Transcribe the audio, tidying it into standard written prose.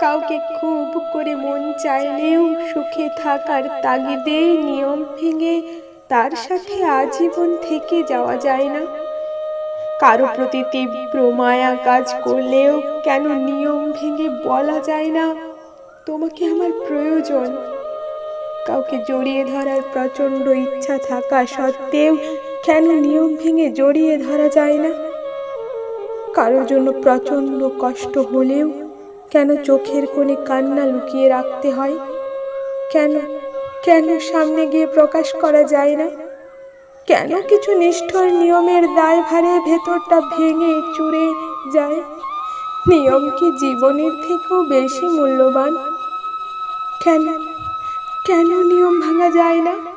কাউকে খুব করে মন চাইলেও সুখে থাকার তাগিদে নিয়ম ভেঙে তার সাথে আজীবন থেকে যাওয়া যায় না। কারো প্রতি তীব্র মায়া কাজ করলেও কেন নিয়ম ভেঙে বলা যায় না তোমাকে আমার প্রয়োজন? কাউকে জড়িয়ে ধরার প্রচন্ড ইচ্ছা থাকা সত্ত্বেও কেন নিয়ম ভেঙে জড়িয়ে ধরা যায় না? কারোর জন্য প্রচন্ড কষ্ট হলেও কেন চোখের কোণে কান্না লুকিয়ে রাখতে হয়? কেন কেন সামনে গিয়ে প্রকাশ করা যায় না? কেন কিছু নিষ্ঠুর নিয়মের দায়ভারে ভেতরটা ভেঙে চুরে যায়? নিয়ম কি জীবনের থেকেও বেশি মূল্যবান? কেন কেন নিয়ম ভাঙা যায় না?